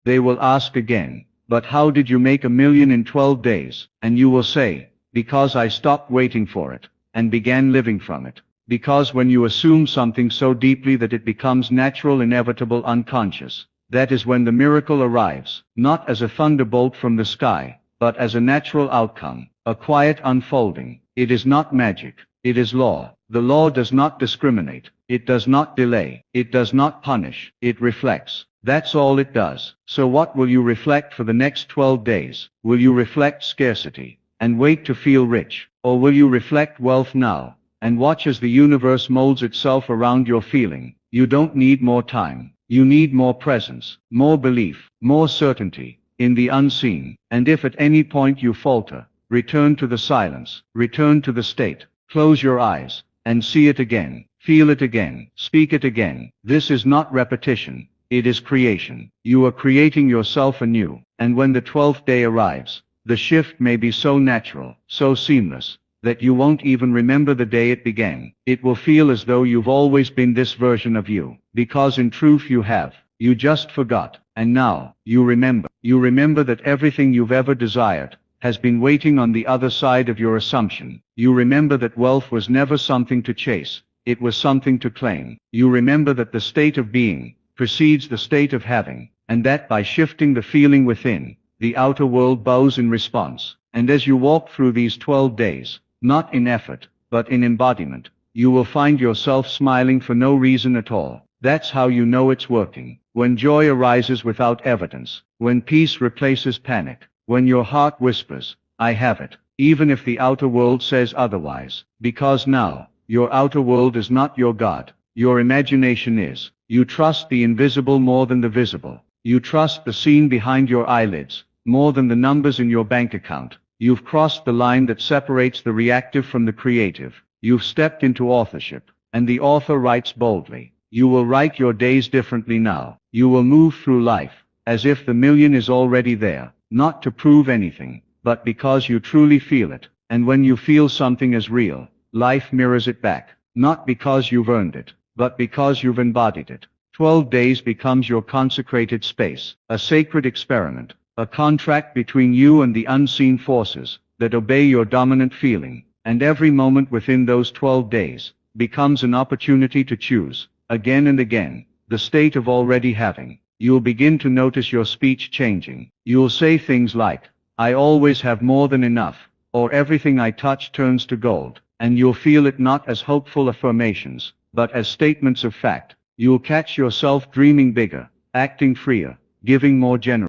They will ask again, but how did you make 1,000,000 in 12 days? And you will say, because I stopped waiting for it, and began living from it. Because when you assume something so deeply that it becomes natural, inevitable, unconscious, that is when the miracle arrives, not as a thunderbolt from the sky, but as a natural outcome, a quiet unfolding. It is not magic, it is law. The law does not discriminate, it does not delay, it does not punish, it reflects. That's all it does. So what will you reflect for the next 12 days? Will you reflect scarcity, and wait to feel rich? Or will you reflect wealth now, and watch as the universe molds itself around your feeling? You don't need more time. You need more presence, more belief, more certainty in the unseen. And if at any point you falter, return to the silence, return to the state, close your eyes, and see it again, feel it again, speak it again. This is not repetition, it is creation. You are creating yourself anew, and when the 12th day arrives, the shift may be so natural, so seamless, that you won't even remember the day it began. It will feel as though you've always been this version of you, because in truth you have. You just forgot, and now, you remember. You remember that everything you've ever desired has been waiting on the other side of your assumption. You remember that wealth was never something to chase, it was something to claim. You remember that the state of being precedes the state of having, and that by shifting the feeling within, the outer world bows in response. And as you walk through these 12 days, not in effort, but in embodiment, you will find yourself smiling for no reason at all. That's how you know it's working. When joy arises without evidence, when peace replaces panic, when your heart whispers, I have it, even if the outer world says otherwise. Because now, your outer world is not your God, your imagination is. You trust the invisible more than the visible. You trust the scene behind your eyelids more than the numbers in your bank account. You've crossed the line that separates the reactive from the creative. You've stepped into authorship, and the author writes boldly. You will write your days differently now. You will move through life as if the 1,000,000 is already there, not to prove anything, but because you truly feel it. And when you feel something as real, life mirrors it back, not because you've earned it, but because you've embodied it. 12 days becomes your consecrated space, a sacred experiment, a contract between you and the unseen forces that obey your dominant feeling. And every moment within those 12 days becomes an opportunity to choose, again and again, the state of already having. You'll begin to notice your speech changing. You'll say things like, I always have more than enough, or everything I touch turns to gold. And you'll feel it not as hopeful affirmations, but as statements of fact. You'll catch yourself dreaming bigger, acting freer, giving more generously.